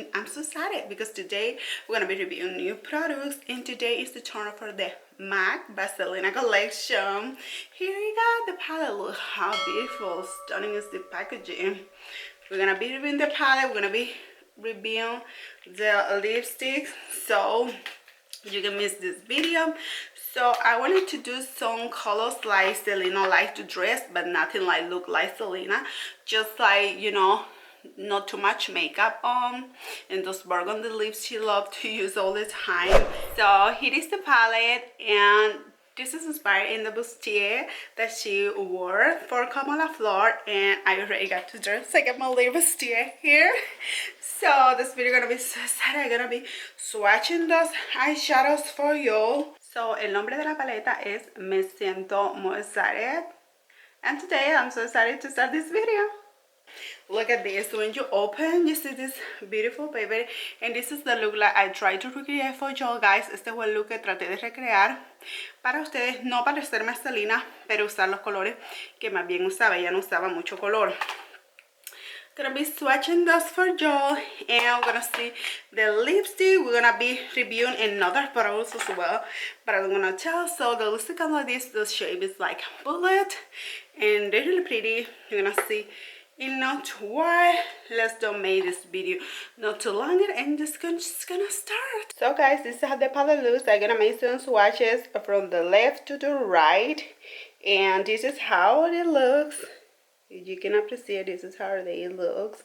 and I'm so excited because today we're gonna be reviewing new products, and today is the turn for the MAC by Selena collection. Here you got the palette. Look how beautiful, stunning is the packaging. We're gonna be reviewing the palette, we're gonna be reviewing the lipstick, so you can miss this video. So I wanted to do some colors like Selena likes to dress, but nothing like look like Selena, just like, you know, not too much makeup on, and those burgundy lips she loved to use all the time. So here is the palette, and this is inspired in the bustier that she wore for Kamala Floor, and I already got to dress. I got my little bustier here. So this video gonna be so excited. I'm gonna be swatching those eyeshadows for you. So el nombre de la paleta es Me Siento Muy Excited, and today I'm so excited to start this video. Look at this. When you open, you see this beautiful paper, and this is the look like I tried to recreate for y'all guys. Este fue el look que traté de recrear para ustedes, no parecerme a Selena, pero usar los colores que más bien usaba. Ella no usaba mucho color. Gonna be swatching those for y'all, and we're gonna see the lipstick. We're gonna be reviewing another products as well, but I'm gonna tell. So the lipstick comes like this. The shape is like bullet, and they're really pretty. You're gonna see in not why. Let's don't make this video not too long, and just gonna start. So guys, this is how the palette looks. I'm gonna make some swatches from the left to the right, and this is how it looks. You can appreciate this is how they looks.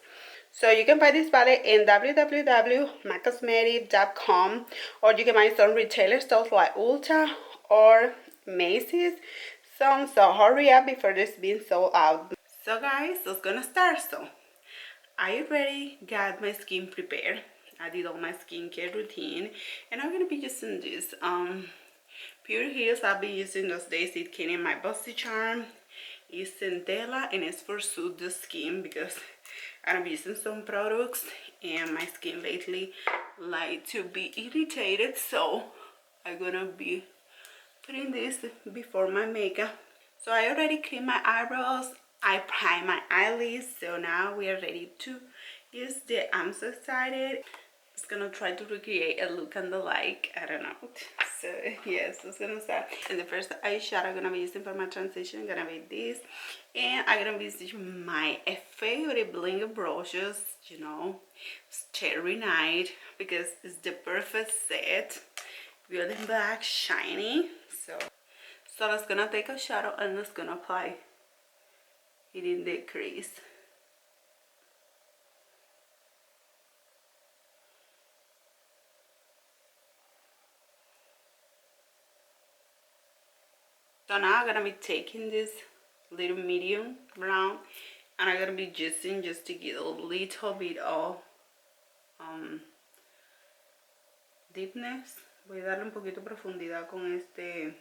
So you can buy this palette in www.macosmetic.com, or you can buy some retailer stores like Ulta or Macy's. So hurry up before this being sold out. So guys, let's gonna start. So I already got my skin prepared. I did all my skincare routine, and I'm gonna be using this pure heels. I'll be using those days. It came in my Busty Charm. It's centella, and it's for soothe the skin because I'm using some products and my skin lately like to be irritated, so I'm gonna be putting this before my makeup. So I already cleaned my eyebrows, I primed my eyelids, so now we are ready to use the I'm so excited. Just gonna try to recreate a look and the like, I don't know. So yes, it's gonna start. And the first eyeshadow I'm gonna be using for my transition gonna be this, and I'm gonna be using my favorite bling brushes, you know, Cherry Night, because it's the perfect set, golden black, shiny. So let's gonna take a shadow and let's gonna apply it in the crease. So now I'm gonna be taking this little medium brown, and I'm gonna be using just to get a little bit of deepness. Voy a darle un poquito de profundidad con este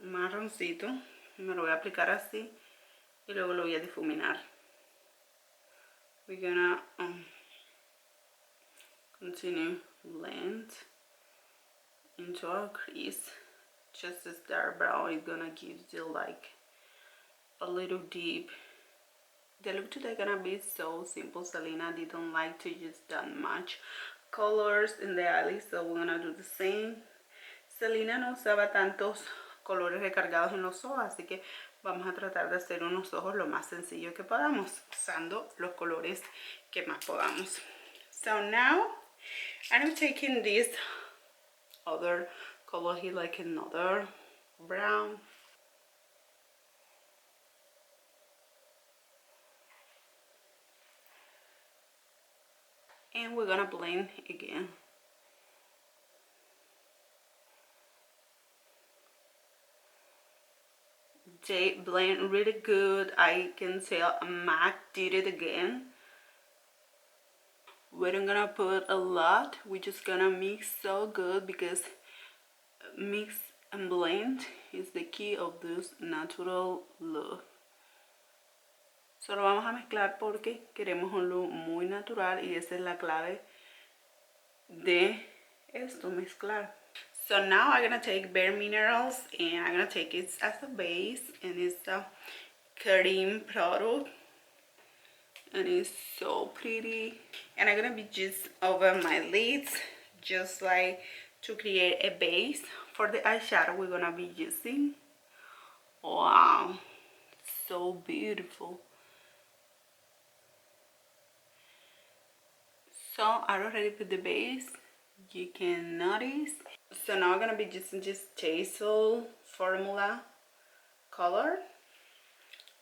marroncito. Me lo voy a aplicar así y luego lo voy a difuminar. We're gonna continue blend into our crease. Just this dark brown is gonna give you like a little deep. The look today gonna be so simple. Selena didn't like to use that much colors in the eyelids, so we're gonna do the same. Selena no usaba tantos colores recargados en los ojos, así que vamos a tratar de hacer unos ojos lo más sencillo que podamos, usando los colores que más podamos. So now I'm taking this other color here, like another brown, and we're gonna blend again. They blend really good. I can tell MAC did it again. We're not gonna put a lot, we're just gonna mix so good, because mix and blend is the key of this natural look. Solo vamos a mezclar porque queremos un look muy natural, y esa es la clave de esto, mezclar. So now I'm gonna take Bare Minerals, and I'm gonna take it as a base, and it's a cream product. and it's so pretty. And I'm gonna be just over my lids, just like to create a base for the eyeshadow we're gonna be using. Wow, so beautiful. So I already put the base, you can notice. So now I'm gonna be using this Tassel formula color,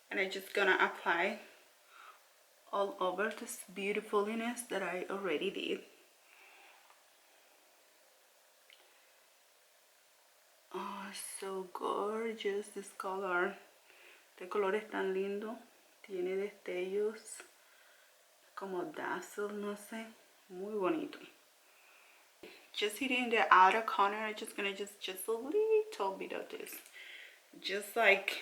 and I'm just gonna apply all over this beautifulness that I already did. Oh, so gorgeous this color. Este color es tan lindo, tiene destellos como dazzle, no sé, muy bonito. Just hitting the outer corner, I'm just gonna just a little bit of this, just like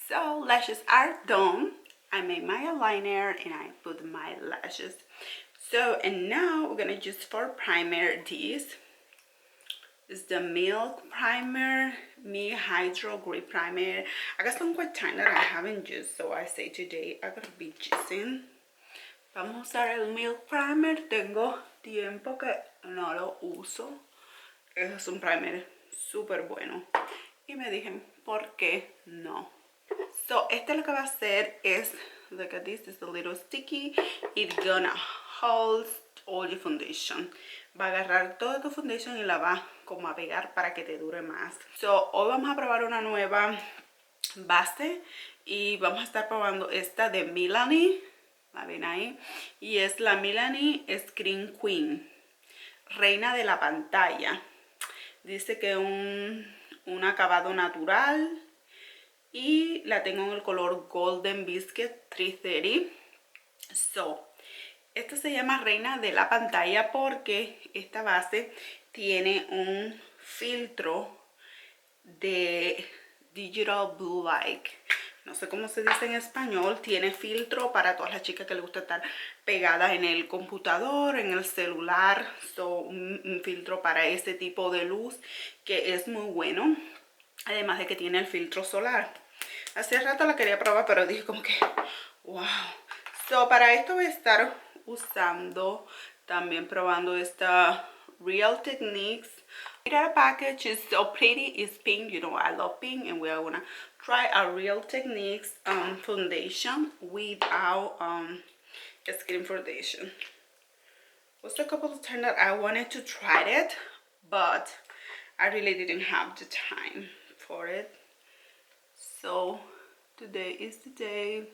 so. Lashes are done. I made my eyeliner and I put my lashes. So, and now we're gonna use for primer. This is the Milk Primer, Me Hydro Grip Primer. I got some quite time that I haven't used, so I say today I'm gonna be using. Vamos a usar el Milk Primer. Tengo tiempo que no lo uso. Es un primer súper bueno. Y me dije, ¿por qué no? So, este lo que va a hacer es, look at this, it's a little sticky. It's gonna hold all your foundation. Va a agarrar toda tu foundation y la va como a pegar para que te dure más. So, hoy vamos a probar una nueva base y vamos a estar probando esta de Milani. La ven ahí. Y es la Milani Screen Queen, reina de la pantalla. Dice que un acabado natural. Y la tengo en el color Golden Biscuit 330. So, esta se llama reina de la pantalla porque esta base tiene un filtro de Digital Blue Light. No sé cómo se dice en español. Tiene filtro para todas las chicas que les gusta estar pegadas en el computador, en el celular. So, un filtro para ese tipo de luz que es muy bueno. Además de que tiene el filtro solar. Hace rato la quería probar, pero dije como que wow. So, para esto voy a estar usando, también probando esta Real Techniques. The package is so pretty. It's pink. You know I love pink, and we are gonna try a Real Techniques foundation without skin foundation. Was a couple of times that I wanted to try it, but I really didn't have the time for it. So today is the day.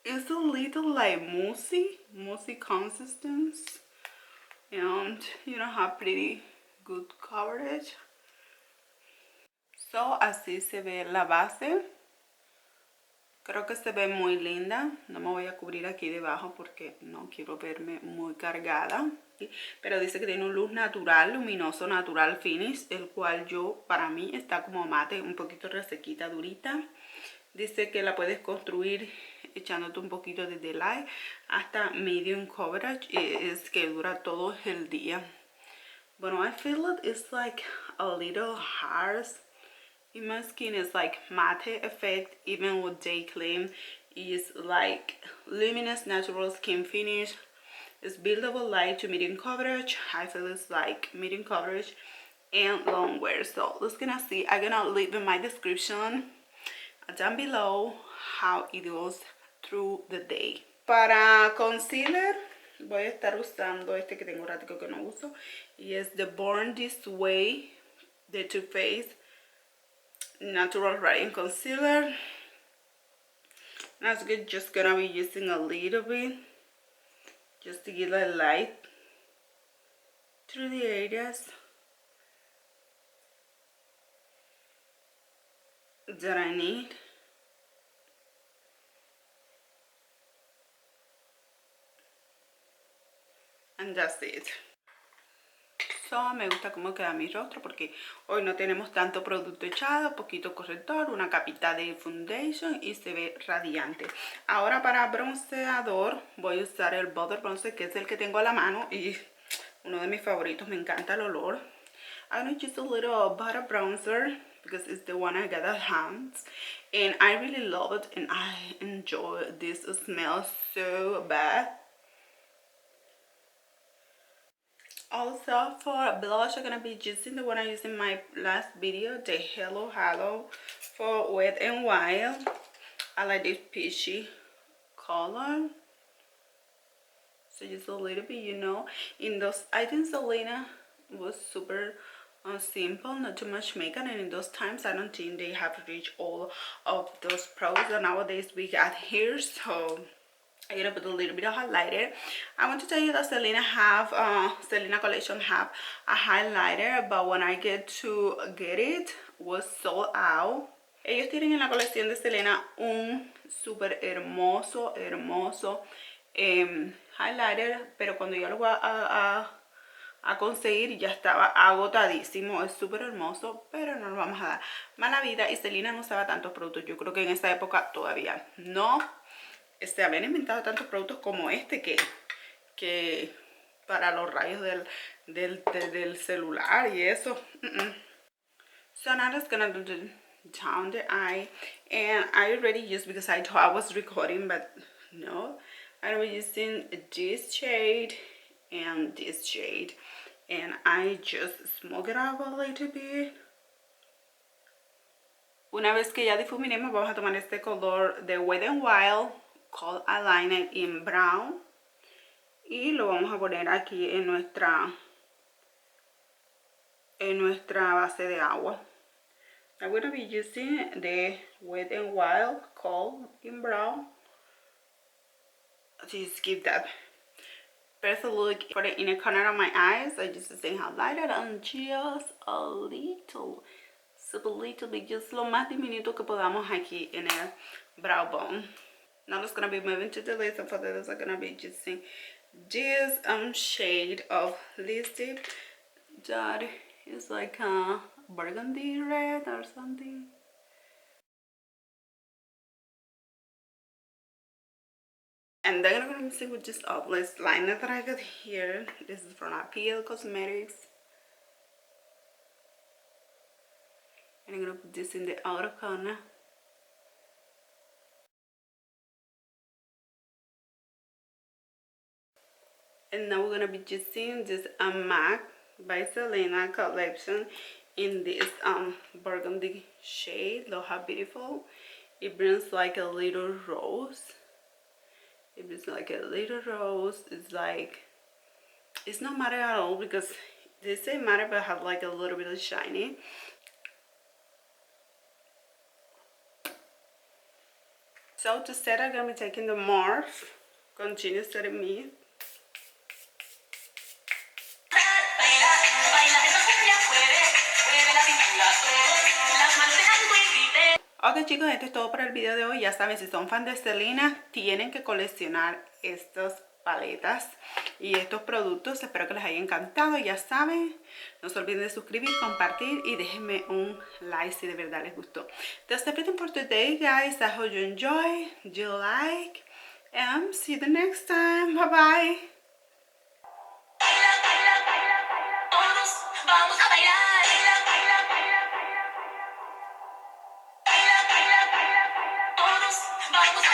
It's a little like moussey consistency, and you know how pretty good coverage. So así se ve la base. Creo que se ve muy linda. No me voy a cubrir aquí debajo porque no quiero verme muy cargada. Pero dice que tiene un luz natural, luminoso, natural finish, el cual para mí está como mate, un poquito resequita, durita. Dice que la puedes construir echándote un poquito de light hasta medium coverage, y es que dura todo el día. Bueno, I feel it's like a little hard. In my skin is like matte effect, even with day cream. Is like luminous natural skin finish. It's buildable light to medium coverage. I feel it's like medium coverage and long wear. So let's gonna see. I'm gonna leave in my description down below how it goes through the day. Para concealer voy a estar usando este que tengo un ratico que no uso, y es the Born This Way de Too Faced Natural Radiant Concealer. That's good. Just gonna be using a little bit just to give a light through the areas that I need. And that's it. hermoso. Me gusta cómo queda mi rostro porque hoy no tenemos tanto producto echado, poquito corrector, una capita de foundation y se ve radiante. Ahora para bronceador voy a usar el Butter Bronzer, que es el que tengo a la mano y uno de mis favoritos. Me encanta el olor. I'm gonna use a little butter bronzer because it's the one I got at hand, and I really love it and I enjoy this smell so bad. Also for blush, I'm gonna be using the one I used in my last video, the Hello Halo for Wet and Wild. I like this peachy color, so just a little bit, you know. In those, I think Selena was super simple, not too much makeup, and in those times I don't think they have reached all of those products that nowadays we got here. So I'm gonna put a little bit of highlighter. I want to tell you that Selena collection have a highlighter, but when I get it was sold out. Ellos tienen en la colección de Selena un súper hermoso highlighter, pero cuando yo lo voy a conseguir ya estaba agotadísimo. Es súper hermoso, pero no lo vamos a dar mala vida. Y Selena no usaba tantos productos. Yo creo que en esa época todavía no habían inventado tantos productos como este que para los rayos del celular y eso. So now I'm just gonna do down the eye, and I already used, because I thought I was recording, but no, I'm using this shade and this shade, and I just smoke it up a little bit. Una vez que ya difuminemos, vamos a tomar este color de Wet n Wild Cold Eyeliner in Brown y lo vamos a poner aquí en nuestra base de agua. I'm going to be using the Wet n Wild Cold in Brown. Just give that perfect look for the inner corner of my eyes. I just say highlighter and just a little, super little bit, just lo más diminuto que podamos aquí en el brow bone. Now it's gonna be moving to the lids, and for this I'm gonna be using this shade of lipstick that is like a burgundy red or something. And then I'm gonna mix it with this obelisk liner that I got here. This is from Appeal Cosmetics. And I'm gonna put this in the outer corner. And now we're gonna be using this MAC by Selena collection in this burgundy shade. Look how beautiful. It brings like a little rose. It brings like a little rose. It's like, it's not matte at all, because they say matte but have like a little bit of shiny. So to set, I'm gonna be taking the Morph Continue Setting Mist. Ok chicos, esto es todo por el video de hoy. Ya saben, si son fan de Selena, tienen que coleccionar estas paletas y estos productos. Espero que les haya encantado. Ya saben, no se olviden de suscribir, compartir y déjenme un like si de verdad les gustó. That's everything for today, guys. I hope you enjoy, you like, and see you the next time. Bye bye. Vamos